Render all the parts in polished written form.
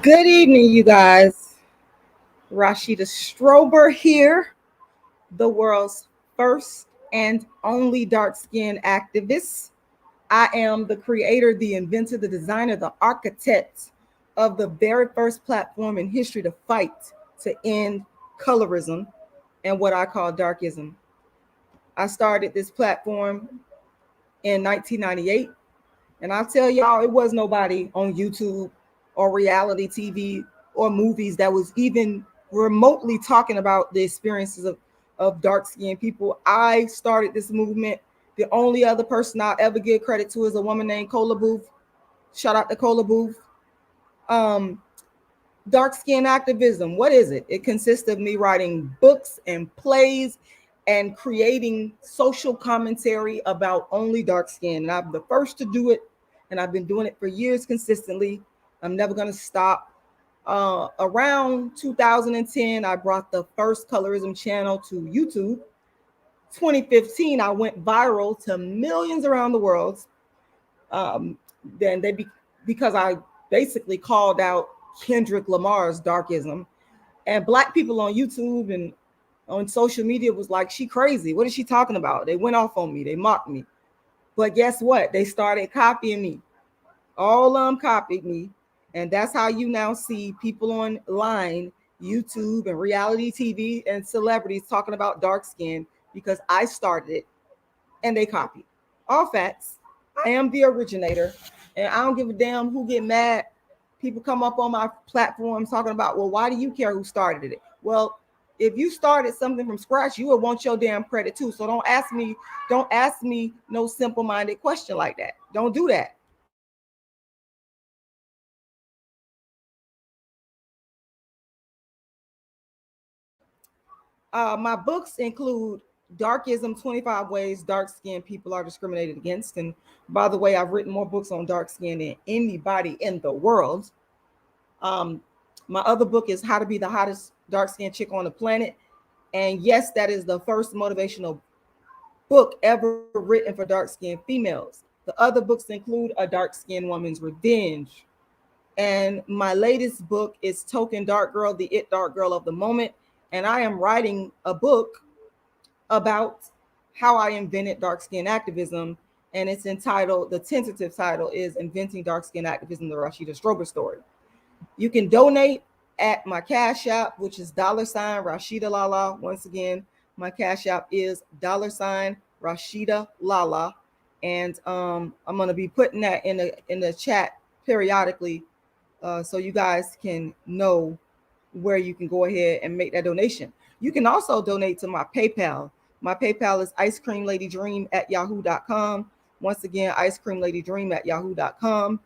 Good evening, you guys. Rashida Strober here, the world's first and only dark skinned activist. I am the creator, the inventor, the designer, the architect of the very first platform in history to fight to end colorism and what I call darkism. I started this platform in 1998, and I'll tell y'all, it was nobody on YouTube or reality TV or movies that was even remotely talking about the experiences of dark skinned people. I started this movement. The only other person I'll ever give credit to is a woman named Cola Booth. Shout out to Cola Booth. Um, Dark skin activism. What is it? It consists of me writing books and plays and creating social commentary about only dark skin. And I'm the first to do it, and I've been doing it for years consistently. I'm never going to stop. Around 2010, I brought the first Colorism channel to YouTube. 2015, I went viral to millions around the world. Then because I basically called out Kendrick Lamar's darkism, and black people on YouTube and on social media was like, she crazy. What is she talking about? They went off on me. They mocked me. But guess what? They started copying me. All of them copied me. And that's how you now see people online, YouTube and reality TV and celebrities talking about dark skin because I started it and they copied. All facts. I am the originator, and I don't give a damn who get mad. People come up on my platform talking about, well, why do you care who started it? Well, if you started something from scratch, you would want your damn credit too. So don't ask me no simple-minded question like that. Don't do that. My books include Darkism 25 Ways Dark Skinned People Are Discriminated Against. And by the way, I've written more books on dark skin than anybody in the world. Um, my other book is How to Be the Hottest Dark Skinned Chick on the Planet. And yes, that is the first motivational book ever written for dark skinned females. The other books include A Dark Skinned Woman's Revenge. And my latest book is Token Dark Girl, the It Dark Girl of the Moment. And I am writing a book about how I invented dark skin activism. And it's entitled, the tentative title is Inventing Dark Skin Activism, the Rashida Strober Story. You can donate at my Cash App, which is $Rashida Once again, my Cash App is Rashida Lala. And I'm going to be putting that in the chat periodically, so you guys can know where you can go ahead and make that donation. You can also donate to my PayPal. My PayPal is icecreamladydream@yahoo.com. Once again, icecreamladydream@yahoo.com.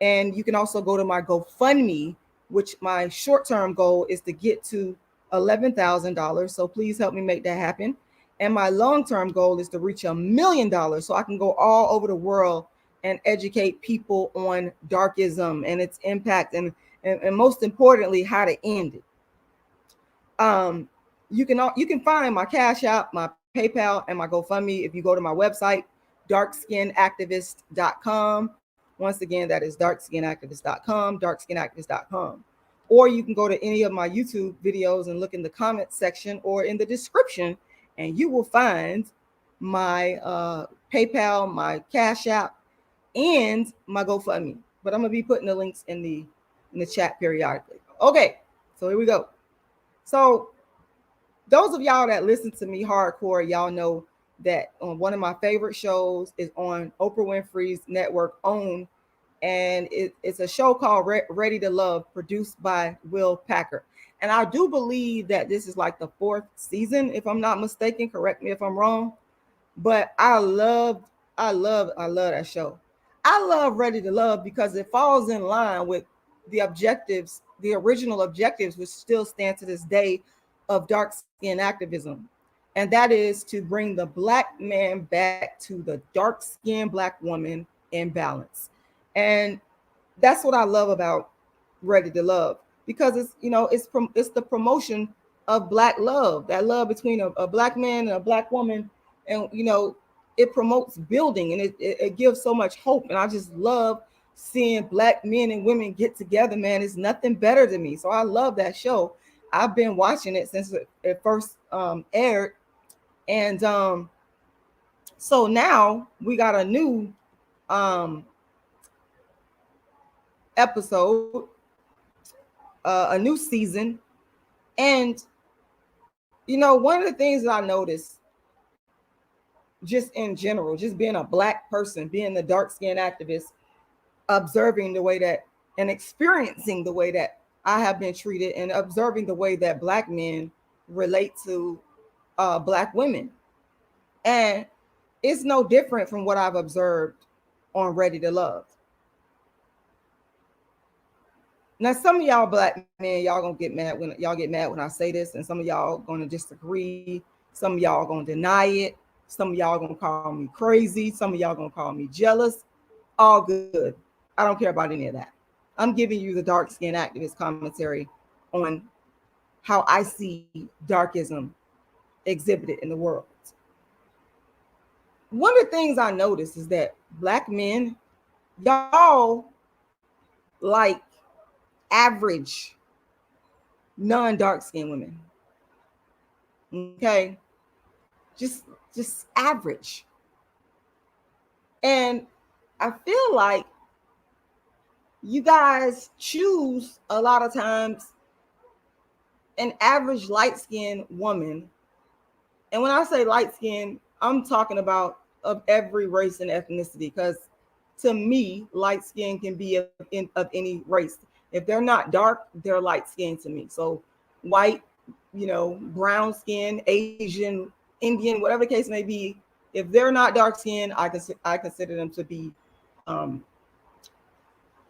And you can also go to my GoFundMe, which my short-term goal is to get to $11,000. So please help me make that happen. And my long-term goal is to reach $1 million so I can go all over the world and educate people on darkism and its impact and most importantly, how to end it. You can find my Cash App, my PayPal, and my GoFundMe if you go to my website, darkskinactivist.com. Once again, that is darkskinactivist.com, darkskinactivist.com. Or you can go to any of my YouTube videos and look in the comment section or in the description, and you will find my PayPal, my Cash App, and my GoFundMe. But I'm gonna be putting the links in the chat periodically. Okay, so here we go. So those of y'all that listen to me hardcore, y'all know that one of my favorite shows is on Oprah Winfrey's network OWN, and it's a show called Ready to Love, produced by Will Packer. And I do believe that this is like the 4th season, if I'm not mistaken. Correct me if I'm wrong. But I love that show. I love Ready to Love because it falls in line with the objectives, the original objectives, which still stand to this day, of dark skin activism. And that is to bring the black man back to the dark skinned black woman in balance. And that's what I love about Ready to Love, because it's, it's the promotion of black love, that love between a black man and a black woman. And, it promotes building, and it gives so much hope. And I just love seeing black men and women get together, man, is nothing better to me. So I love that show. I've been watching it since it first aired. And so now we got a new episode, a new season. And, you know, one of the things that I noticed just in general, just being a black person, being the dark-skinned activist, observing the way that and experiencing the way that I have been treated and observing the way that black men relate to black women. And it's no different from what I've observed on Ready to Love. Now, some of y'all black men, y'all gonna get mad when I say this, and some of y'all gonna disagree. Some of y'all gonna deny it. Some of y'all gonna call me crazy. Some of y'all gonna call me jealous. All good. I don't care about any of that. I'm giving you the dark-skinned activist commentary on how I see darkism exhibited in the world. One of the things I noticed is that black men, y'all like average non-dark-skinned women. Okay? Just average. And I feel like you guys choose a lot of times an average light-skinned woman. And when I say light-skinned, I'm talking about of every race and ethnicity, because to me, light skin can be of any race. If they're not dark, they're light skinned to me. So white, you know, brown skin, Asian, Indian, whatever the case may be, if they're not dark skinned, I consider them to be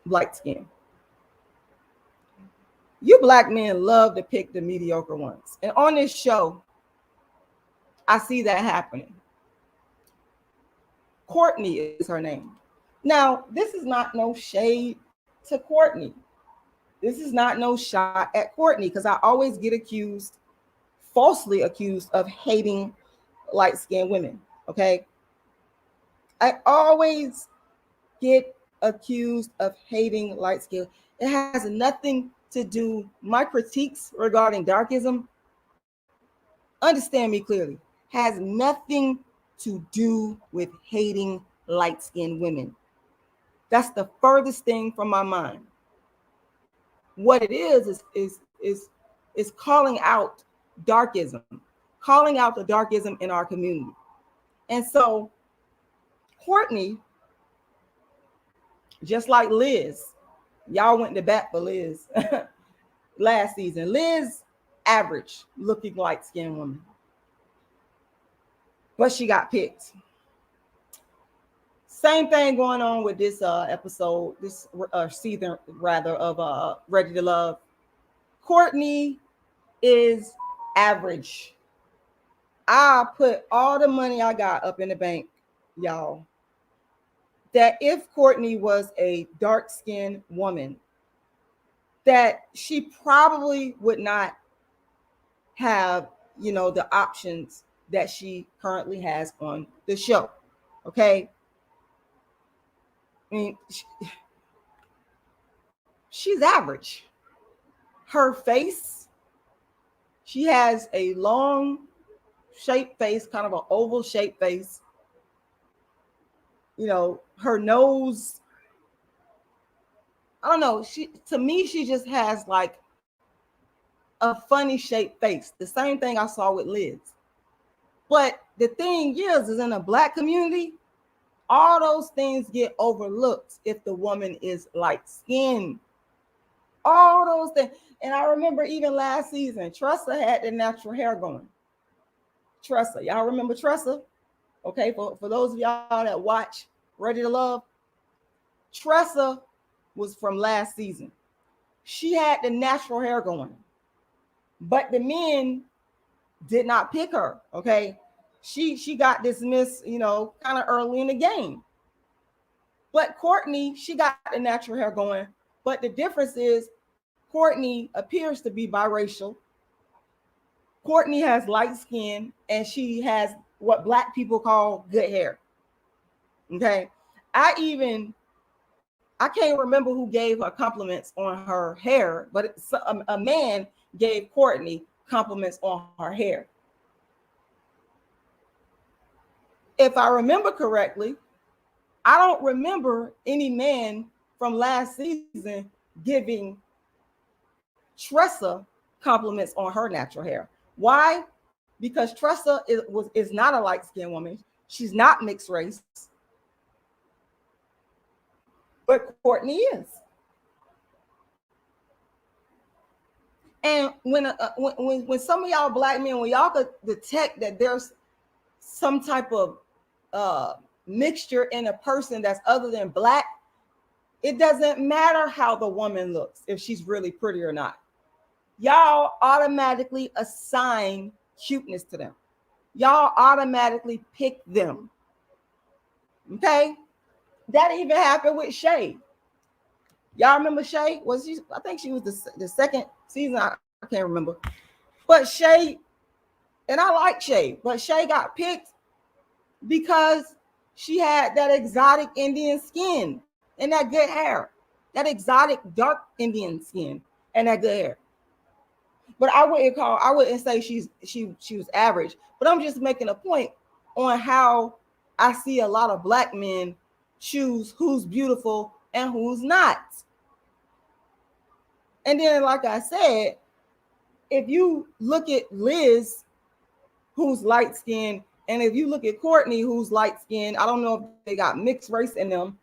light skin. You black men love to pick the mediocre ones. And on this show, I see that happening. Courtney is her name. Now, this is not no shade to Courtney. This is not no shot at Courtney, because I always get falsely accused of hating light-skinned women, okay? I always get accused of hating light-skinned. It has nothing to do, my critiques regarding darkism, understand me clearly, has nothing to do with hating light-skinned women. That's the furthest thing from my mind. What it is calling out darkism, calling out the darkism in our community. And so Courtney, just like Liz, y'all went to bat for Liz last season. Liz, average looking light-skinned woman, but she got picked. Same thing going on with this episode, this season rather, of Ready to Love. Courtney is average. I put all the money I got up in the bank, y'all, that if Courtney was a dark-skinned woman, that she probably would not have, you know, the options that she currently has on the show. Okay. I mean, she's average. Her face, she has a long shaped face, kind of an oval shaped face. You know, her nose, I don't know. To me, she just has like a funny shaped face. The same thing I saw with Liz. But the thing is in a black community, all those things get overlooked if the woman is light skinned. All those things. And I remember even last season, Tressa had the natural hair going. Tressa, y'all remember Tressa? Okay, for those of y'all that watch Ready to Love, Tressa was from last season. She had the natural hair going, but the men did not pick her. Okay, she got dismissed, you know, kind of early in the game. But Courtney, she got the natural hair going, but the difference is Courtney appears to be biracial. Courtney has light skin, and she has what black people call good hair. Okay, I even I can't remember who gave her compliments on her hair, but a man gave Courtney compliments on her hair. If I remember correctly, I don't remember any man from last season giving Tressa compliments on her natural hair. Why? Because Tressa is not a light-skinned woman. She's not mixed race. But Courtney is. And when some of y'all black men, when y'all could detect that there's some type of mixture in a person that's other than black, it doesn't matter how the woman looks, if she's really pretty or not. Y'all automatically assign cuteness to them. Y'all automatically pick them. Okay? That even happened with Shay. Y'all remember Shay? I think she was the second season. I can't remember. But Shay, and I like Shay, but Shay got picked because she had that exotic Indian skin and that good hair. That exotic dark Indian skin and that good hair. But I wouldn't say she was average, but I'm just making a point on how I see a lot of black men choose who's beautiful and who's not. And then, like I said, if you look at Liz, who's light skinned, and if you look at Courtney, who's light skinned, I don't know if they got mixed race in them,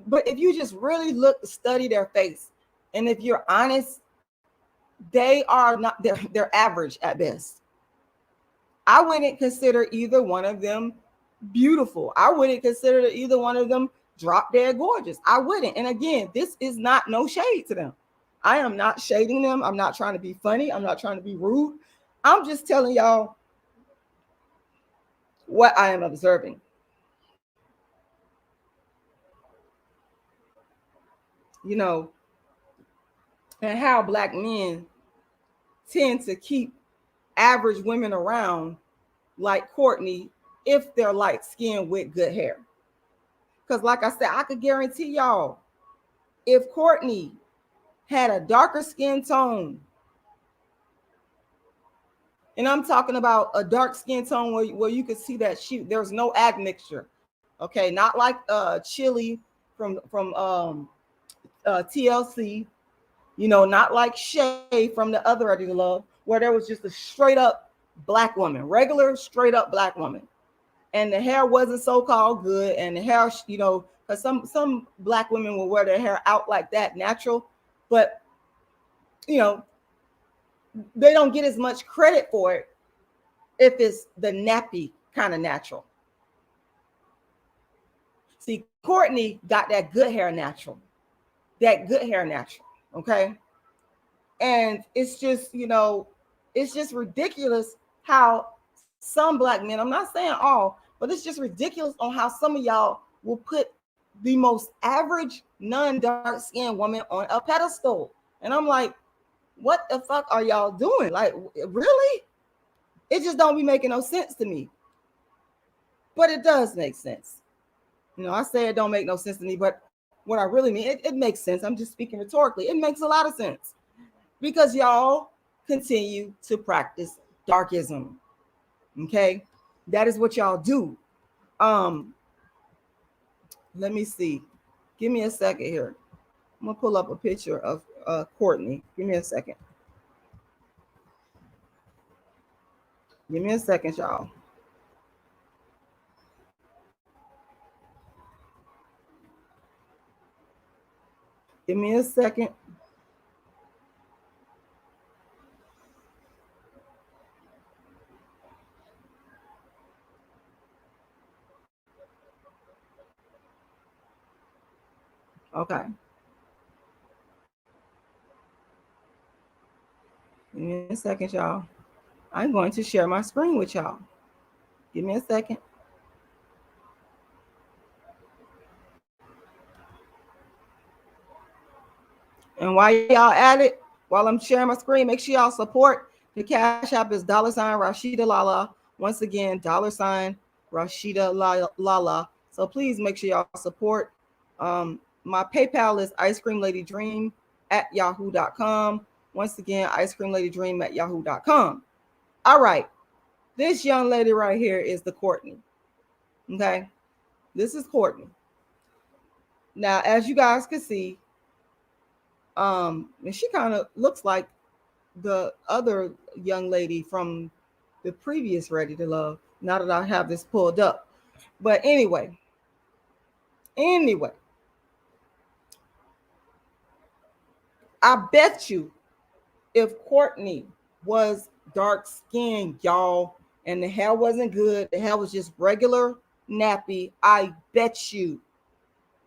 but if you just really study their face, and if you're honest, they are not, they're average at best. I wouldn't consider either one of them beautiful. I wouldn't consider either one of them drop dead gorgeous. I wouldn't. And again, this is not no shade to them. I am not shading them. I'm not trying to be funny. I'm not trying to be rude. I'm just telling y'all what I am observing. You know, and how black men tend to keep average women around like Courtney if they're light skinned with good hair. Because like I said, I could guarantee y'all, if Courtney had a darker skin tone, and I'm talking about a dark skin tone where you could see that there's no admixture, okay, not like Chili from TLC, you know, not like Shay from the other Ready to Love, where there was just a straight up black woman, regular straight up black woman, and the hair wasn't so-called good, and the hair, you know, because some black women will wear their hair out like that, natural, but you know, they don't get as much credit for it if it's the nappy kind of natural. See, Courtney got that good hair natural, okay? And it's just, you know, it's just ridiculous how some black men, I'm not saying all, but it's just ridiculous on how some of y'all will put the most average non-dark skinned woman on a pedestal. And I'm like, what the fuck are y'all doing? Like, really? It just don't be making no sense to me. But it does make sense. You know, I say it don't make no sense to me, but what I really mean, it makes sense. I'm just speaking rhetorically. It makes a lot of sense because y'all continue to practice darkism. Okay? That is what y'all do. Let me see. Give me a second here. I'm gonna pull up a picture of Courtney. Give me a second. Give me a second, y'all. Give me a second. Okay. Give me a second, y'all. I'm going to share my screen with y'all. Give me a second. And while y'all at it, while I'm sharing my screen, make sure y'all support. The Cash App is $Rashidalala. Once again, $Rashidalala. So please make sure y'all support. My PayPal is icecreamladydream@yahoo.com. Once again, icecreamladydream@yahoo.com. All right. This young lady right here is the Courtney. Okay. This is Courtney. Now, as you guys can see, and she kind of looks like the other young lady from the previous Ready to Love. Now that I have this pulled up. But anyway, I bet you if Courtney was dark skinned, y'all, and the hair wasn't good, the hair was just regular nappy, I bet you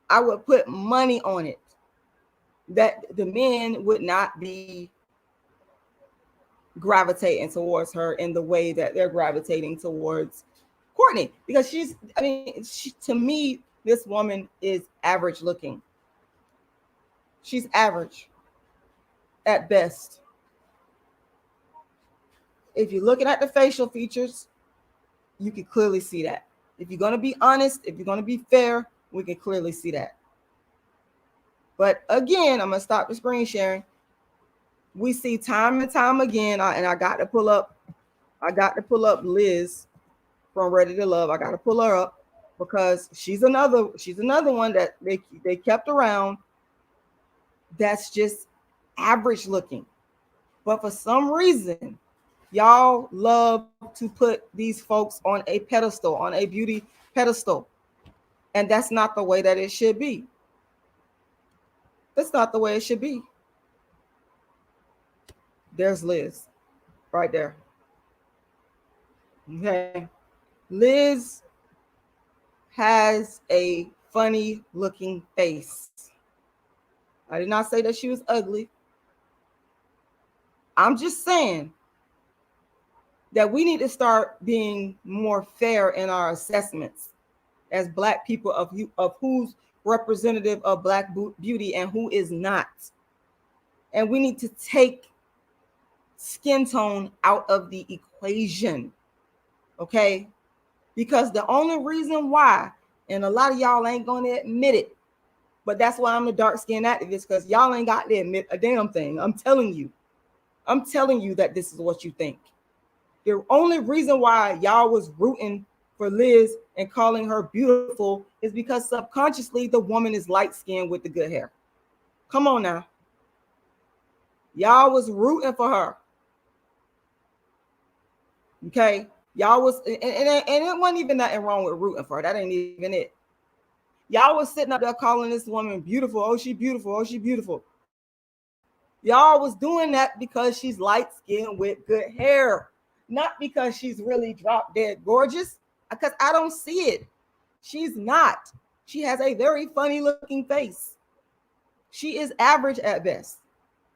I would put money on it that the men would not be gravitating towards her in the way that they're gravitating towards Courtney, because to me, this woman is average looking. She's average at best. If you're looking at the facial features, you can clearly see that. If you're going to be honest, if you're going to be fair, we can clearly see that. But again, I'm going to stop the screen sharing. We see time and time again, and I got to pull up Liz from Ready to Love. I got to pull her up because she's another one that they kept around that's just average looking. But for some reason, y'all love to put these folks on a pedestal, on a beauty pedestal. And that's not the way that it should be. That's not the way it should be. There's Liz right there. Okay. Liz has a funny looking face. I did not say that she was ugly. I'm just saying that we need to start being more fair in our assessments as Black people of who's representative of Black beauty and who is not. And we need to take skin tone out of the equation, okay? Because the only reason why, and a lot of y'all ain't going to admit it, but that's why I'm a dark skin activist, because y'all ain't got to admit a damn thing. I'm telling you that this is what you think. The only reason why y'all was rooting for Liz and calling her beautiful is because subconsciously the woman is light skinned with the good hair. Come on now. Y'all was rooting for her. Okay. Y'all was, and it wasn't even nothing wrong with rooting for her. That ain't even it. Y'all was sitting up there calling this woman beautiful. Oh, she beautiful. Oh, she beautiful. Y'all was doing that because she's light skinned with good hair. Not because she's really drop dead gorgeous, because I don't see it. She's not. She has a very funny looking face. She is average at best.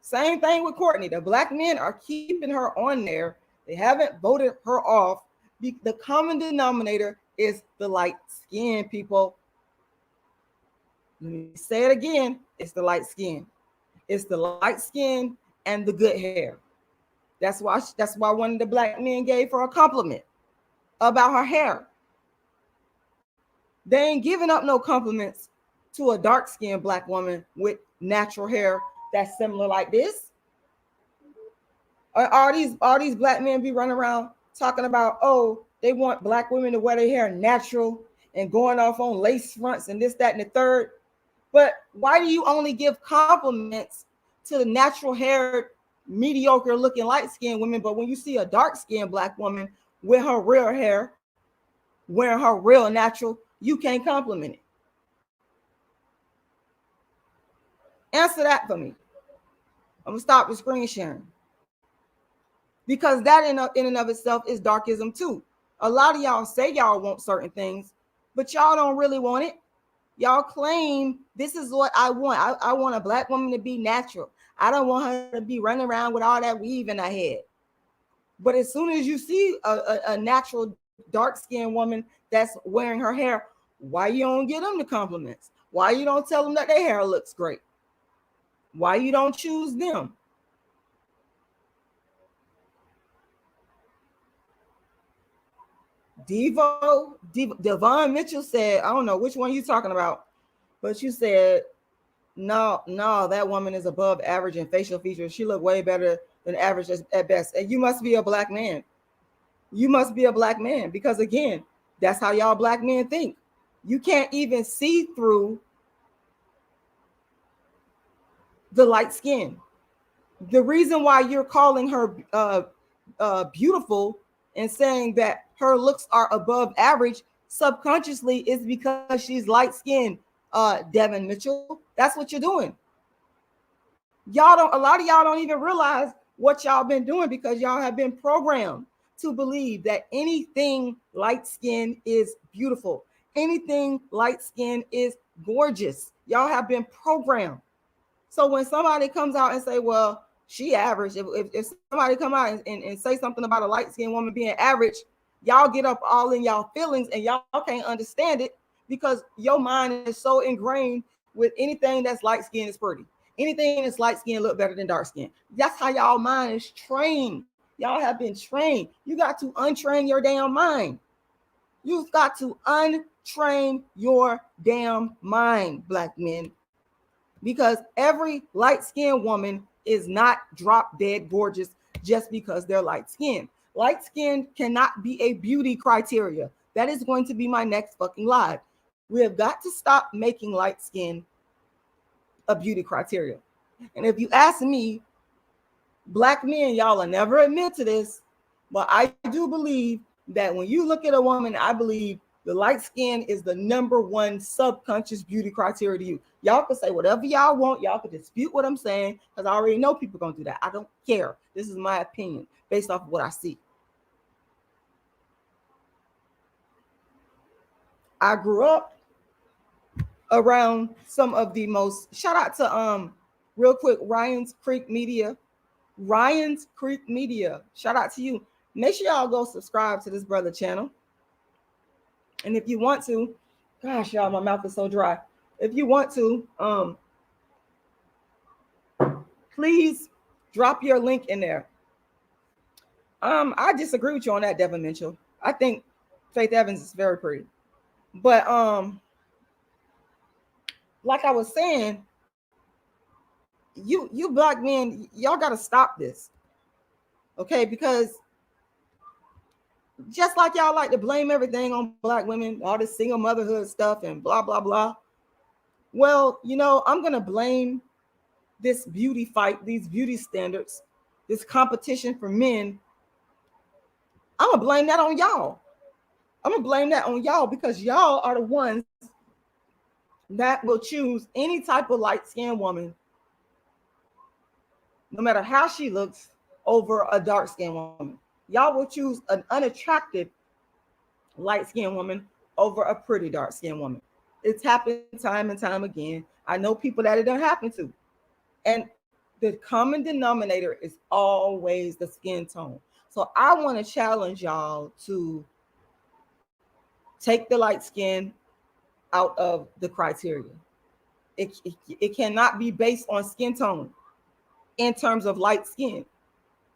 Same thing with Courtney. The Black men are keeping her on there. They haven't voted her off. The common denominator is the light skin, people. Let me say it again. It's the light skin. It's the light skin and the good hair. That's why one of the Black men gave her a compliment about her hair. They ain't giving up no compliments to a dark-skinned Black woman with natural hair that's similar like this. All these Black men be running around talking about, oh, they want Black women to wear their hair natural and going off on lace fronts and this, that, and the third. But why do you only give compliments to the natural haired, mediocre looking light-skinned women, but when you see a dark-skinned Black woman with her real hair, wearing her real natural, you can't compliment it? Answer that for me. I'm gonna stop the screen sharing, because that in and of itself is darkism too. A lot of y'all say y'all want certain things, but y'all don't really want it. Y'all claim this is what I want. I want a Black woman to be natural. I don't want her to be running around with all that weave in her head. But as soon as you see a natural dark-skinned woman that's wearing her hair, why you don't give them the compliments? Why you don't tell them that their hair looks great? Why you don't choose them? Devon Mitchell said, I don't know which one you're talking about, but you said No, that woman is above average in facial features. She look way better than average at best. And you must be a black man. You must be a black man because again, that's how y'all black men think. You can't even see through the light skin. The reason why you're calling her beautiful and saying that her looks are above average subconsciously is because she's light skinned, Devin Mitchell. That's what you're doing. Y'all don't, a lot of y'all don't even realize what y'all been doing because y'all have been programmed to believe that anything light skin is beautiful. Anything light skin is gorgeous. Y'all have been programmed. So when somebody comes out and say, well, she average, if somebody come out and say something about a light-skinned woman being average, y'all get up all in y'all feelings and y'all can't understand it because your mind is so ingrained with anything that's light-skinned is pretty. Anything that's light-skinned look better than dark-skinned. That's how y'all mind is trained. Y'all have been trained. You got to untrain your damn mind. You've got to untrain your damn mind, black men. Because every light-skinned woman is not drop dead gorgeous just because they're light-skinned. Light skin cannot be a beauty criteria. That is going to be my next fucking live. We have got to stop making light skin a beauty criteria. And if you ask me, black men, y'all will never admit to this, but I do believe that when you look at a woman, I believe the light skin is the number one subconscious beauty criteria to you. Y'all can say whatever y'all want. Y'all can dispute what I'm saying because I already know people are going to do that. I don't care. This is my opinion based off of what I see. I grew up around some of the most, shout out to real quick, Ryan's Creek Media. Shout out to you. Make sure y'all go subscribe to this brother channel. And if you want to, gosh, y'all, my mouth is so dry. If you want to, please drop your link in there. I disagree with you on that, Devin Mitchell. I think Faith Evans is very pretty. But like I was saying, you black men, y'all gotta stop this. Okay, because just like y'all like to blame everything on black women, all this single motherhood stuff and blah, blah, blah. Well, you know, I'm going to blame this beauty fight, these beauty standards, this competition for men. I'm going to blame that on y'all. I'm going to blame that on y'all because y'all are the ones that will choose any type of light-skinned woman, no matter how she looks, over a dark-skinned woman. Y'all will choose an unattractive light-skinned woman over a pretty dark-skinned woman. It's happened time and time again. I know people that it doesn't happen to. And the common denominator is always the skin tone. So I want to challenge y'all to take the light skin out of the criteria. It cannot be based on skin tone in terms of light skin.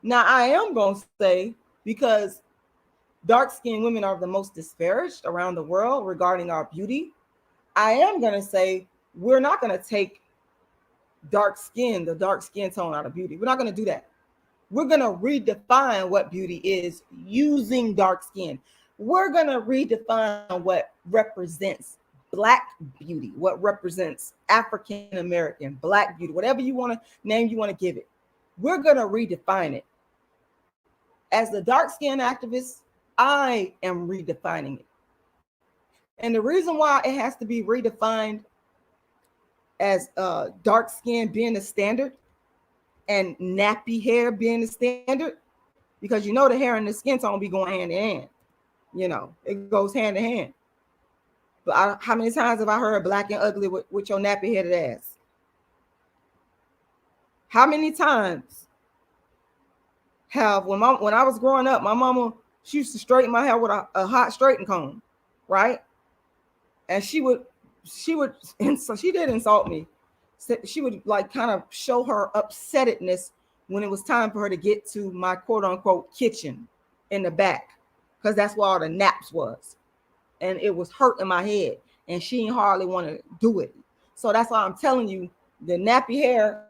Now, I am going to say, because dark-skinned women are the most disparaged around the world regarding our beauty, I am going to say we're not going to take dark skin, the dark skin tone out of beauty. We're not going to do that. We're going to redefine what beauty is using dark skin. We're going to redefine what represents Black beauty, what represents African American, Black beauty, whatever you want to name, you want to give it. We're going to redefine it. As the dark skin activist, I am redefining it. And the reason why it has to be redefined as dark skin being the standard and nappy hair being the standard, because you know the hair and the skin tone be going hand in hand. You know, it goes hand in hand. But how many times have I heard black and ugly with your nappy headed ass? How many times have, when I was growing up, my mama, she used to straighten my hair with a hot straightening comb, right? And she would, and so she did insult me. She would like kind of show her upsettedness when it was time for her to get to my quote unquote kitchen in the back, because that's where all the naps was. And it was hurting my head, and she didn't hardly want to do it. So that's why I'm telling you, the nappy hair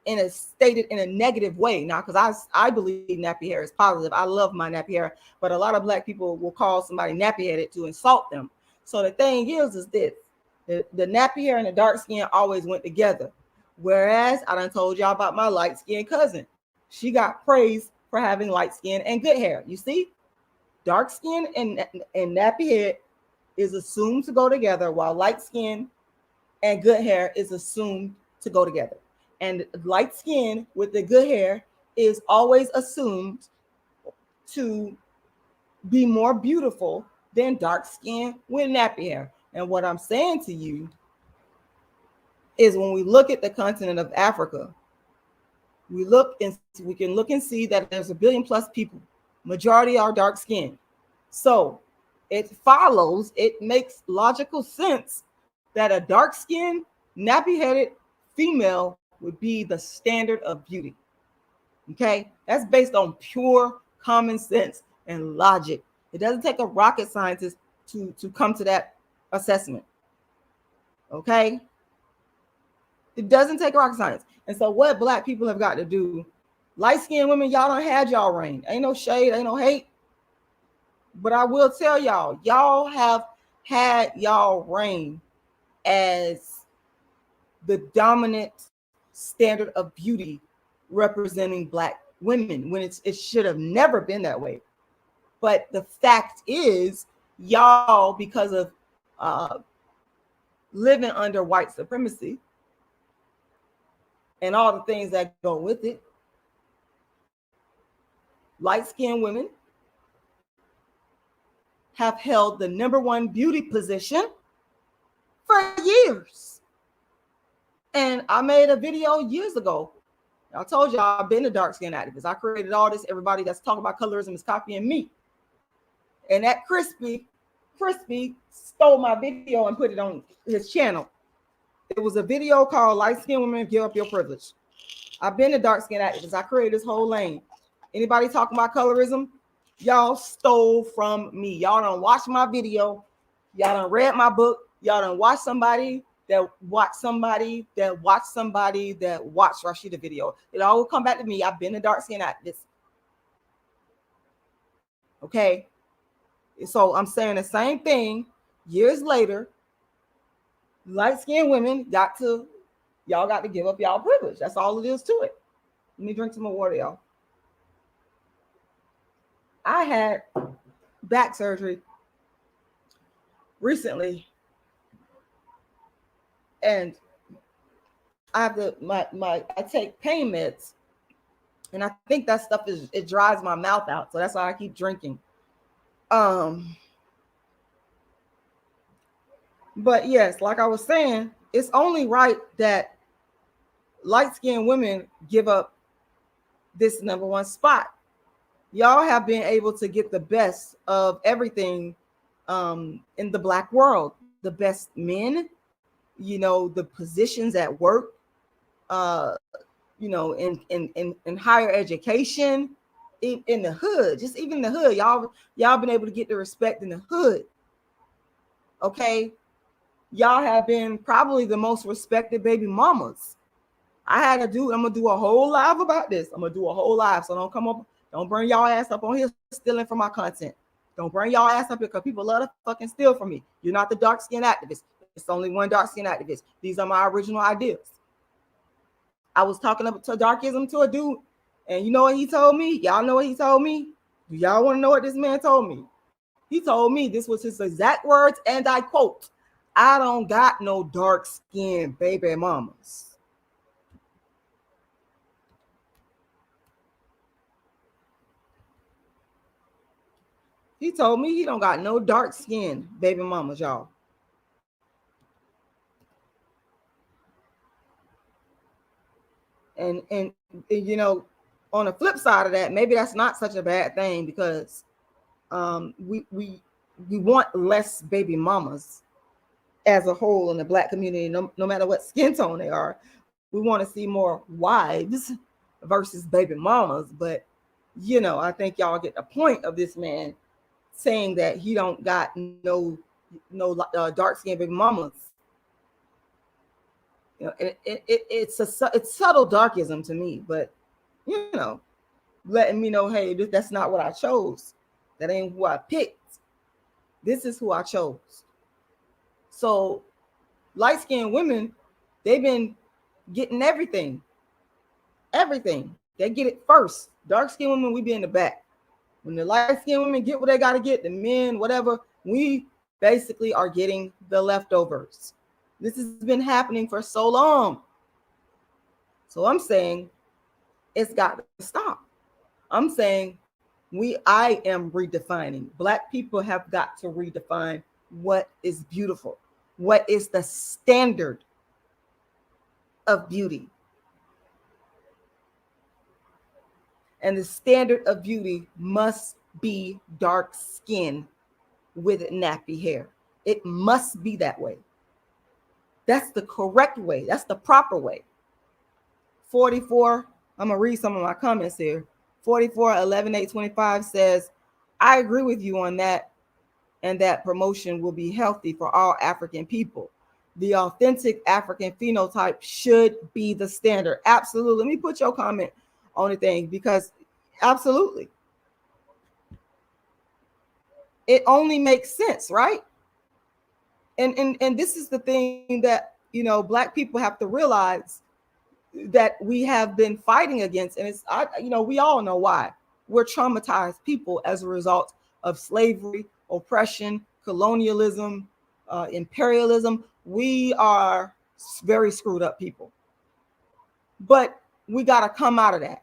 in a stated in a negative way. Now, because I believe nappy hair is positive. I love my nappy hair, but a lot of black people will call somebody nappy headed to insult them. So the thing is this: the nappy hair and the dark skin always went together. Whereas I done told y'all about my light skinned cousin. She got praised for having light skin and good hair. You see, dark skin and nappy head is assumed to go together, while light skin and good hair is assumed to go together. And light skin with the good hair is always assumed to be more beautiful than dark skin with nappy hair. And what I'm saying to you is, when we look at the continent of Africa, we can look and see that there's 1 billion plus people. Majority are dark skinned. So it follows, it makes logical sense that a dark skinned, nappy headed female would be the standard of beauty. Okay, that's based on pure common sense and logic. It doesn't take a rocket scientist to come to that assessment. Okay, it doesn't take rocket science. And so what black people have got to do, light-skinned women, y'all done had y'all reign. Ain't no shade, ain't no hate. But I will tell y'all have had y'all reign as the dominant standard of beauty representing black women, when it should have never been that way. But the fact is, y'all, because of living under white supremacy and all the things that go with it, light-skinned women have held the #1 beauty position for years. And I made a video years ago. I told y'all I've been a dark skin activist. I created all this. Everybody that's talking about colorism is copying me. And that Crispy stole my video and put it on his channel. It was a video called Light Skin Women Give Up Your Privilege. I've been a dark skin activist. I created this whole lane. Anybody talking about colorism, y'all stole from me. Y'all done watched my video. Y'all done read my book. Y'all done watched somebody that watched Rashida video. It all will come back to me. I've been a dark skin activist. Okay. So I'm saying the same thing years later. Light-skinned women y'all got to give up y'all privilege. That's all it is to it. Let me drink some more water, y'all. I had back surgery recently, and I have I take pain meds, and I think that stuff it dries my mouth out, so that's why I keep drinking. But yes, like I was saying, it's only right that light-skinned women give up this #1 spot. Y'all have been able to get the best of everything in the black world. The best men, the positions at work, in higher education, in the hood, just even the hood. Y'all been able to get the respect in the hood. Okay. Y'all have been probably the most respected baby mamas. I'm gonna do a whole live about this. I'm gonna do a whole live. So don't bring y'all ass up on here stealing from my content. Don't bring y'all ass up here, because people love to fucking steal from me. You're not the dark skin activist. It's only one dark skin activist. These are my original ideas. I was talking to darkism to a dude, and you know what he told me? Y'all know what he told me? Do y'all want to know what this man told me? He told me, this was his exact words, and I quote, "I don't got no dark skin baby mamas." He told me he don't got no dark skin baby mamas, y'all. And on the flip side of that, maybe that's not such a bad thing, because we want less baby mamas as a whole in the black community, no matter what skin tone they are. We want to see more wives versus baby mamas. But I think y'all get the point of this man saying that he don't got no dark skin baby mamas. It's subtle darkism to me, but letting me know, hey, that's not what I chose. That ain't who I picked. This is who I chose. So light-skinned women, they've been getting everything. They get it first. Dark-skinned women, we be in the back. When the light-skinned women get what they got to get, the men, whatever, we basically are getting the leftovers. This has been happening for so long. So I'm saying it's got to stop. I'm saying I am redefining. Black people have got to redefine what is beautiful. What is the standard of beauty? And the standard of beauty must be dark skin with nappy hair. It must be that way. That's the correct way. That's the proper way. 44, I'm going to read some of my comments here. 44-11-8-25 says, I agree with you on that, and that promotion will be healthy for all African people. The authentic African phenotype should be the standard. Absolutely. Let me put your comment on the thing, because absolutely. It only makes sense, right? And this is the thing that, Black people have to realize that we have been fighting against. And it's, we all know why. We're traumatized people as a result of slavery, oppression, colonialism, imperialism. We are very screwed up people. But we got to come out of that.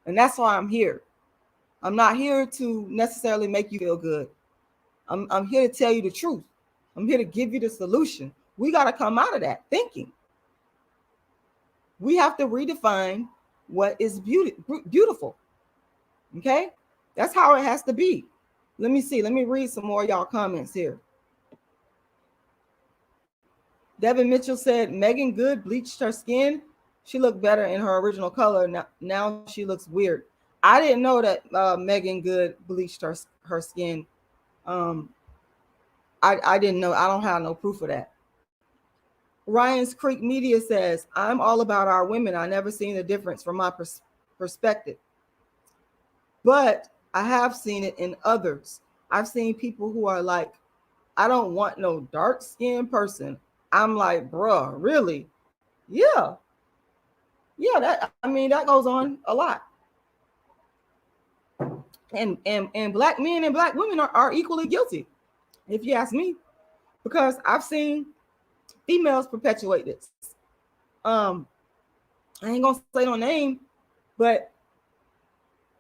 And that's why I'm here. I'm not here to necessarily make you feel good. I'm here to tell you the truth. I'm here to give you the solution. We got to come out of that thinking. We have to redefine what is beautiful. Okay? That's how it has to be. Let me see. Let me read some more of y'all comments here. Devin Mitchell said, Megan Good bleached her skin. She looked better in her original color. Now she looks weird. I didn't know that Megan Good bleached her skin. I didn't know. I don't have no proof of that. Ryan's Creek Media says, I'm all about our women. I never seen the difference from my perspective. But I have seen it in others. I've seen people who are like, I don't want no dark-skinned person. I'm like, bruh, really? Yeah. Yeah, that goes on a lot. And Black men and Black women are equally guilty, if you ask me, because I've seen females perpetuate this. I ain't gonna say no name, but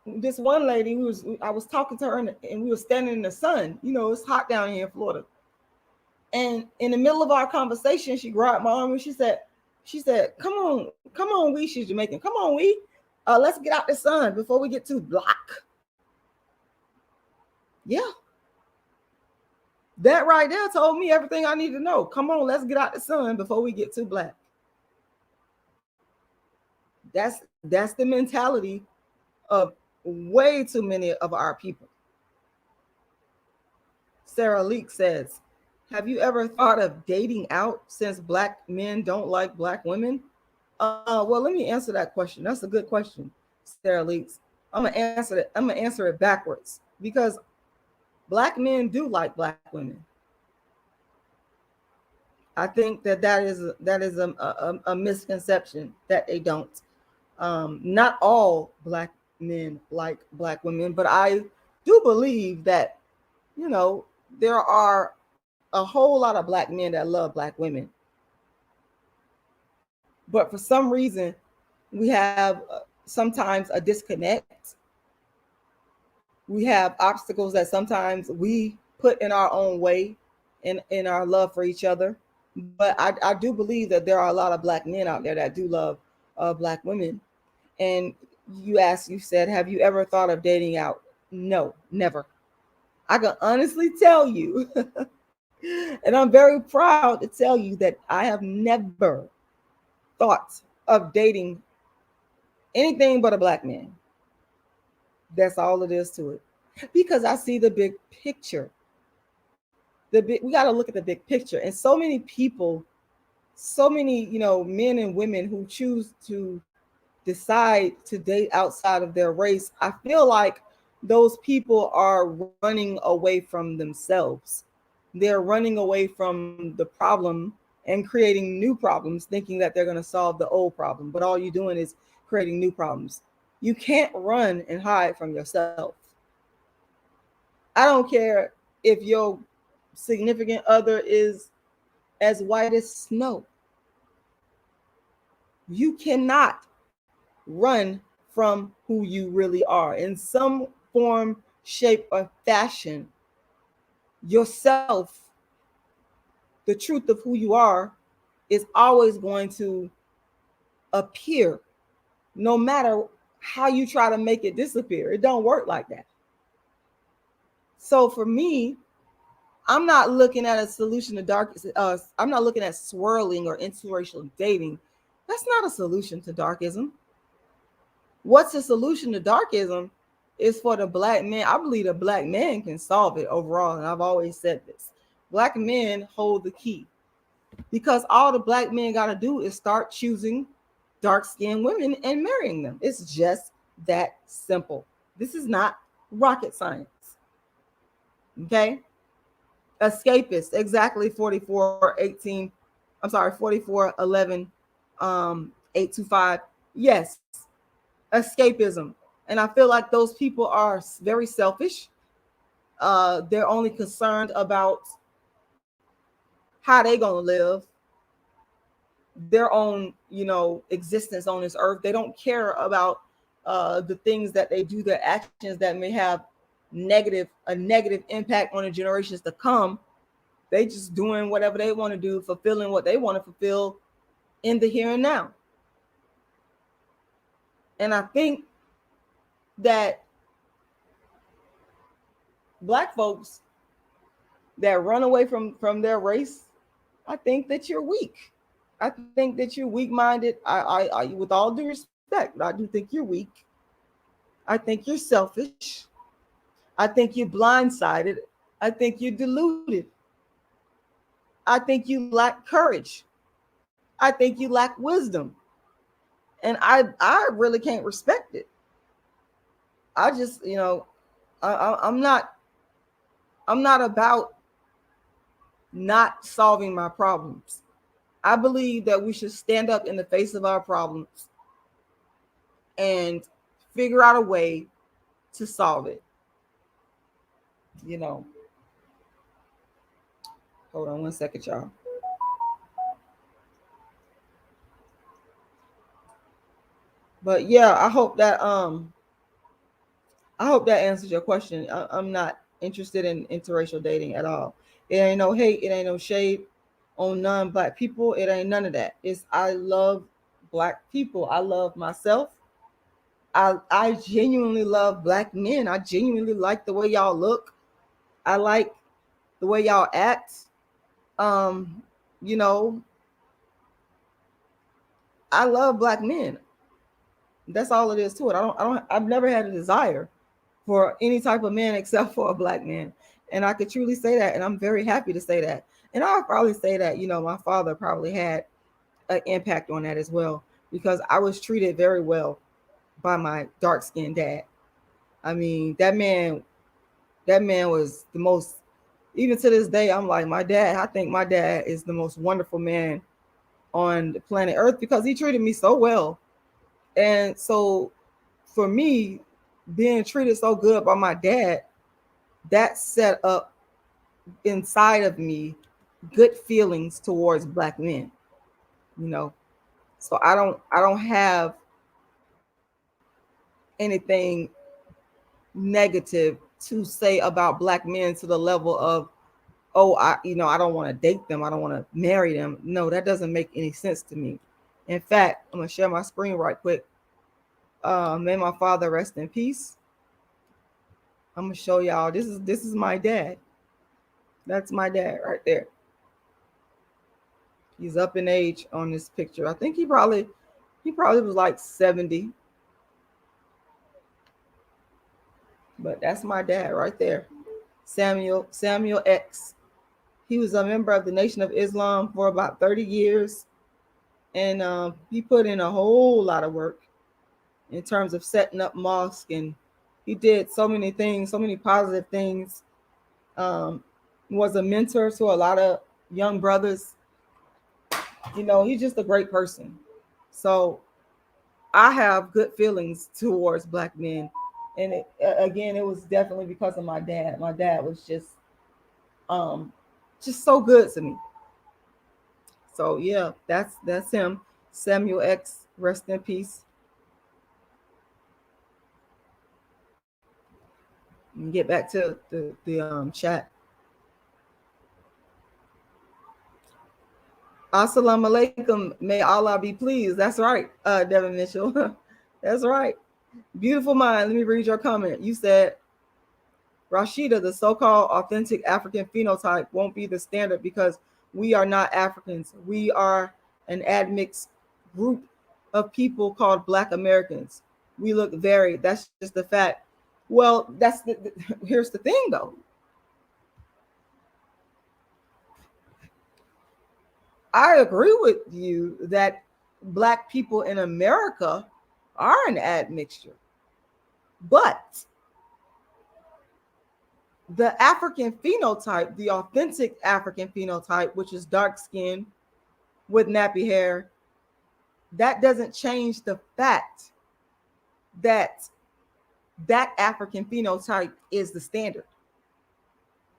this one lady I was talking to her and we were standing in the sun. It's hot down here in Florida. And in the middle of our conversation, she grabbed my arm and she said, come on, we, she's Jamaican. Come on, we, let's get out the sun before we get too black. Yeah. That right there told me everything I need to know. Come on, let's get out the sun before we get too black. That's the mentality of way too many of our people. Sarah Leek says, have you ever thought of dating out since Black men don't like Black women? Well, let me answer that question. That's a good question, Sarah Leeks. I'm gonna answer it backwards, because Black men do like Black women. I think that is a misconception that they don't. Not all Black men like Black women, but I do believe that, there are a whole lot of Black men that love Black women. But for some reason, we have sometimes a disconnect. We have obstacles that sometimes we put in our own way in our love for each other. But I do believe that there are a lot of Black men out there that do love Black women. And you said, have you ever thought of dating out? No, never. I can honestly tell you, and I'm very proud to tell you that I have never thought of dating anything but a Black man. That's all it is to it. Because I see the big picture. We got to look at the big picture. And so many people so many, men and women who choose to decide to date outside of their race, I feel like those people are running away from themselves. They're running away from the problem and creating new problems, thinking that they're going to solve the old problem. But all you're doing is creating new problems. You can't run and hide from yourself. I don't care if your significant other is as white as snow. You cannot run from who you really are. In some form, shape, or fashion, yourself, the truth of who you are, is always going to appear, no matter how you try to make it disappear. It don't work like that. So for me, I'm not looking at a solution to I'm not looking at swirling or interracial dating. That's not a solution to darkism. What's the solution to darkism is for the black man. I believe the black man can solve it overall. And I've always said this. Black men hold the key, because all the black men got to do is start choosing dark-skinned women and marrying them. It's just that simple. This is not rocket science. Okay. Escapist, exactly 4418. I'm sorry, 4411 825. Yes, escapism. And I feel like those people are very selfish. They're only concerned about how they gonna live, their own, existence on this earth. They don't care about the things that they do, their actions that may have a negative impact on the generations to come. They just doing whatever they want to do, fulfilling what they want to fulfill in the here and now. And I think that black folks that run away from their race, I think that you're weak. I think that you're weak-minded. I with all due respect, I do think you're weak. I think you're selfish. I think you're blindsided. I think you're deluded. I think you lack courage. I think you lack wisdom. And I really can't respect it. I just, I'm not about not solving my problems. I believe that we should stand up in the face of our problems and figure out a way to solve it. Hold on one second, y'all. But yeah, I hope that answers your question. I'm not interested in interracial dating at all. It ain't no hate. It ain't no shade on non-black people. It ain't none of that. I love black people. I love myself. I genuinely love black men. I genuinely like the way y'all look. I like the way y'all act. Um, you know, I love black men. That's all it is to it. I've never had a desire for any type of man except for a black man. And I could truly say that. And I'm very happy to say that. And I'll probably say that, my father probably had an impact on that as well, because I was treated very well by my dark-skinned dad. I mean, that man was the most, even to this day, I'm like, I think my dad is the most wonderful man on the planet Earth, because he treated me so well. And so for me, being treated so good by my dad, that set up inside of me good feelings towards black men, So I don't have anything negative to say about black men to the level of, oh, I don't want to date them, I don't want to marry them. No, that doesn't make any sense to me. In fact, I'm gonna share my screen right quick. May my father rest in peace. I'm gonna show y'all. This is my dad. That's my dad right there. He's up in age on this picture. I think he probably was like 70. But that's my dad right there. Samuel X. He was a member of the Nation of Islam for about 30 years. And he put in a whole lot of work in terms of setting up mosque. And he did so many things, so many positive things. Was a mentor to a lot of young brothers. You know, he's just a great person. So I have good feelings towards black men. And again, it was definitely because of my dad. My dad was just so good to me. So yeah, that's him. Samuel X, rest in peace. And get back to the chat. Assalamu alaikum. May Allah be pleased. That's right, Devin Mitchell. That's right. Beautiful mind. Let me read your comment. You said, Rashida, the so-called authentic African phenotype won't be the standard because we are not Africans. We are an admixed group of people called Black Americans. We look varied. That's just the fact. Well, here's the thing though. I agree with you that Black people in America are an admixture. But the African phenotype, the authentic African phenotype, which is dark skin with nappy hair, that doesn't change the fact that that African phenotype is the standard.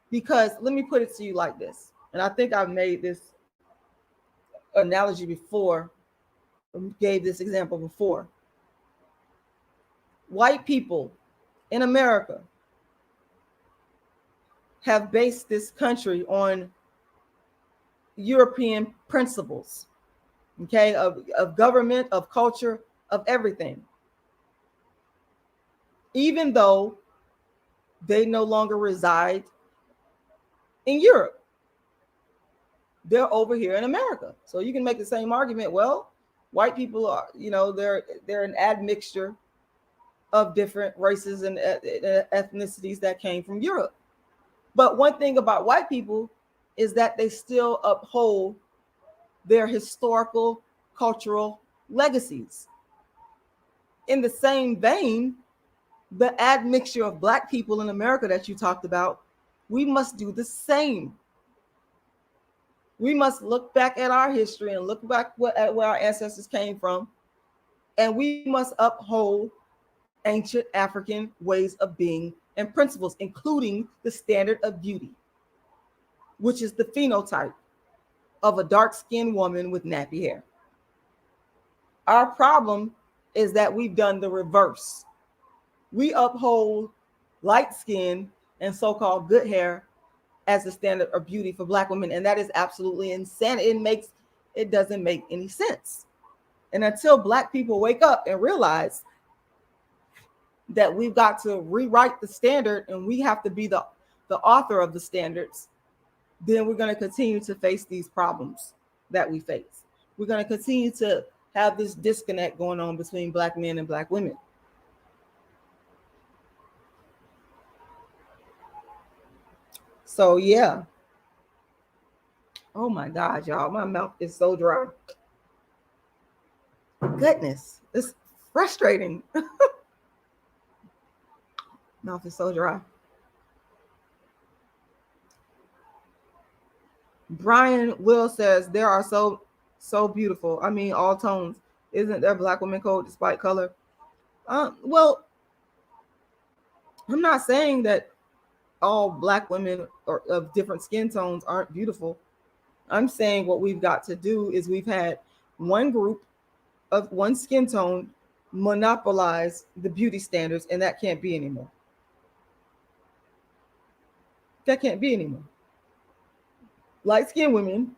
Because let me put it to you like this, and I think I've made this analogy before, gave this example before. White people in America have based this country on European principles, okay, of government, of culture, of everything. Even though they no longer reside in Europe, they're over here in America. So you can make the same argument. Well, white people are, you know, they're an admixture of different races and ethnicities that came from Europe. But one thing about white people is that they still uphold their historical, cultural legacies. In the same vein, the admixture of Black people in America that you talked about, we must do the same. We must look back at our history and look back at where our ancestors came from, and we must uphold ancient African ways of being and principles, including the standard of beauty, which is the phenotype of a dark-skinned woman with nappy hair. Our problem is that we've done the reverse. We uphold light skin and so-called good hair as the standard of beauty for Black women, and that is absolutely insane. It doesn't make any sense. And until Black people wake up and realize that we've got to rewrite the standard and we have to be the author of the standards, then we're going to continue to face these problems that we face. We're going to continue to have this disconnect going on between Black men and Black women. So yeah. Oh my God, y'all, my mouth is so dry. Goodness, it's frustrating. Mouth is so dry. Brian Will says there are so beautiful. I mean, all tones. Isn't there Black women code despite color? Well, I'm not saying that all Black women or of different skin tones aren't beautiful. I'm saying what we've got to do is we've had one group of one skin tone monopolize the beauty standards, and that can't be anymore. That can't be anymore. Light-skinned women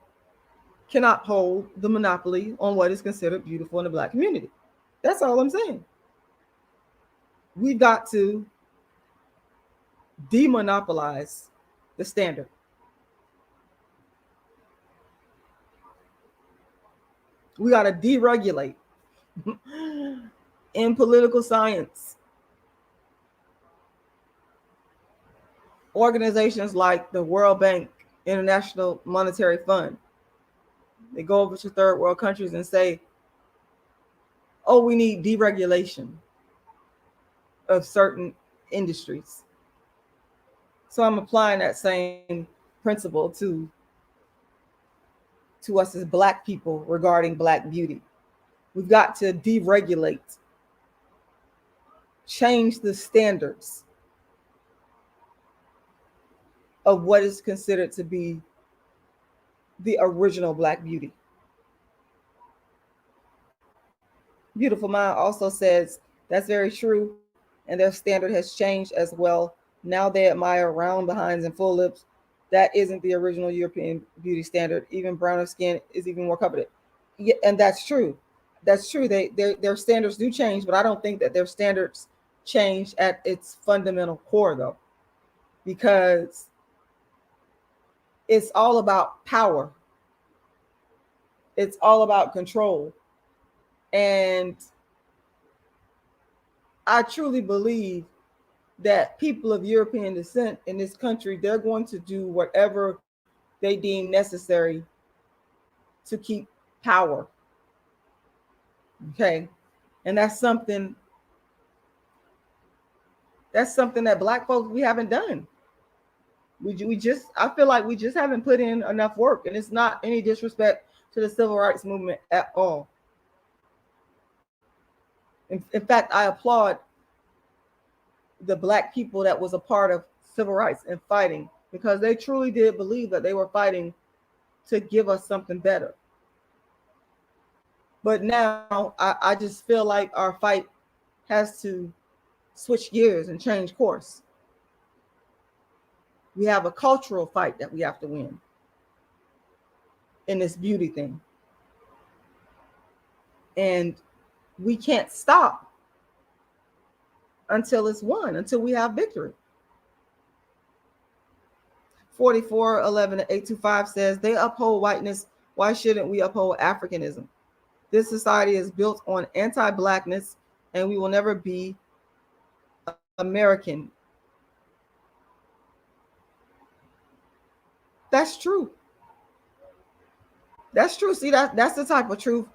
cannot hold the monopoly on what is considered beautiful in the Black community. That's all I'm saying. We've got to demonopolize the standard. We got to deregulate. In political science, organizations like the World Bank International Monetary Fund. They go over to third world countries and say, oh, we need deregulation of certain industries. So I'm applying that same principle to us as Black people regarding Black beauty. We've got to deregulate, change the standards of what is considered to be the original Black beauty. Beautiful Mind also says that's very true, and their standard has changed as well. Now they admire round behinds and full lips. That isn't the original European beauty standard. Even browner skin is even more coveted. Yeah, and that's true. That's true. Their standards do change, but I don't think that their standards change at its fundamental core, though, because it's all about power. It's all about control. And I truly believe that people of European descent in this country, they're going to do whatever they deem necessary to keep power. Okay. And that's something that Black folks, we haven't done. I feel like we just haven't put in enough work, and it's not any disrespect to the civil rights movement at all. In fact, I applaud the Black people that was a part of civil rights and fighting, because they truly did believe that they were fighting to give us something better. But now I just feel like our fight has to switch gears and change course. We have a cultural fight that we have to win in this beauty thing. And we can't stop until it's won, until we have victory. 4411-825 says, they uphold whiteness. Why shouldn't we uphold Africanism? This society is built on anti-Blackness, and we will never be American. That's true. That's true. See, that's the type of truth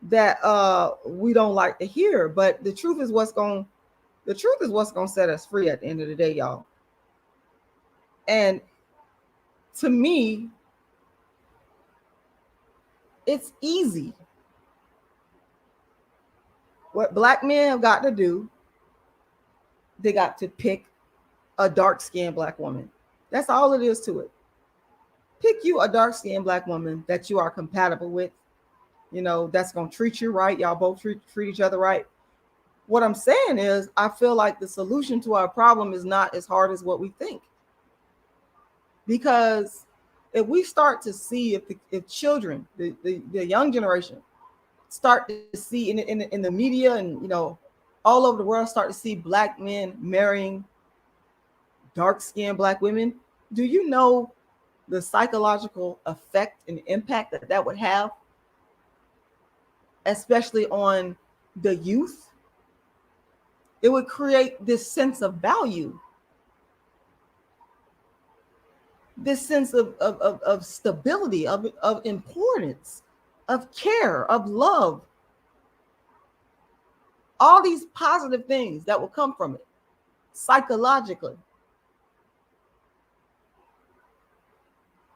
that we don't like to hear. But the truth is what's going to set us free at the end of the day, y'all. And to me, it's easy. What Black men have got to do, they got to pick a dark-skinned Black woman. That's all it is to it. Pick you a dark-skinned Black woman that you are compatible with, that's going to treat you right. Y'all both treat each other right. What I'm saying is, I feel like the solution to our problem is not as hard as what we think. Because if we start to see, if children, the young generation, start to see in the media and all over the world, start to see Black men marrying dark-skinned Black women, do you know the psychological effect and impact that would have, especially on the youth? It would create this sense of value, this sense of stability, of importance, of care, of love, all these positive things that will come from it psychologically.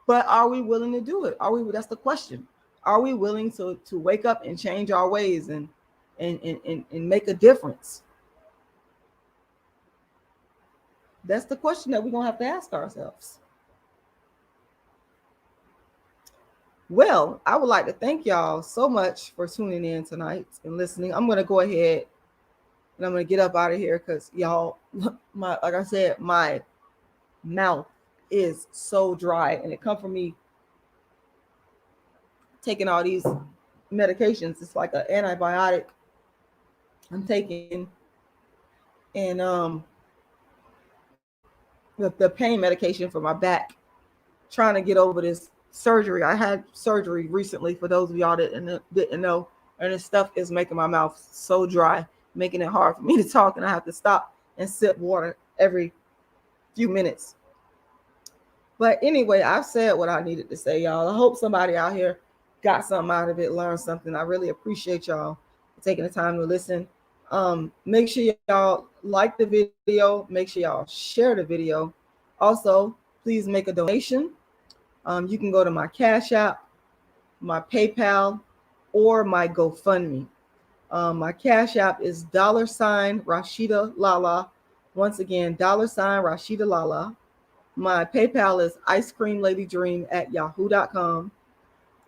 But are we willing to do it? That's the question. Are we willing to wake up and change our ways and make a difference? That's the question that we're going to have to ask ourselves. Well, I would like to thank y'all so much for tuning in tonight and listening. I'm going to go ahead and I'm going to get up out of here because y'all, like I said, my mouth is so dry, and it come from me taking all these medications. It's like an antibiotic I'm taking, and the pain medication for my back, trying to get over this surgery. I had surgery recently, for those of y'all that didn't know, and this stuff is making my mouth so dry, making it hard for me to talk, and I have to stop and sip water every few minutes. But anyway, I've said what I needed to say, y'all. I hope somebody out here got something out of it, learned something. I really appreciate y'all taking the time to listen. Make sure y'all like the video. Make sure y'all share the video. Also, please make a donation. You can go to my Cash App, my PayPal, or my GoFundMe. My Cash App is $Rashida Once again, $Rashida Lala. My PayPal is icecreamladydream@yahoo.com.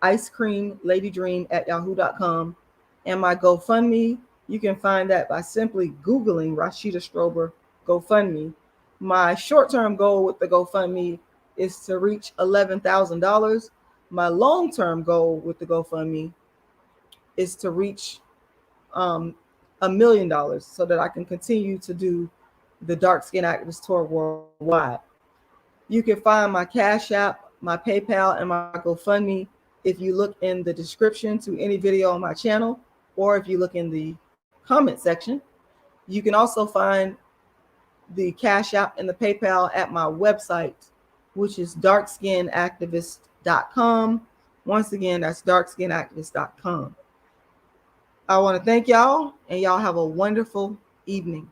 icecreamladydream@yahoo.com. And my GoFundMe, you can find that by simply Googling Rashida Strober GoFundMe. My short-term goal with the GoFundMe is to reach $11,000. My long-term goal with the GoFundMe is to reach $1 million so that I can continue to do the Dark Skin Activist Tour worldwide. You can find my Cash App, my PayPal, and my GoFundMe if you look in the description to any video on my channel, or if you look in the comment section. You can also find the Cash App and the PayPal at my website, which is darkskinactivist.com. Once again, that's darkskinactivist.com. I want to thank y'all, and y'all have a wonderful evening.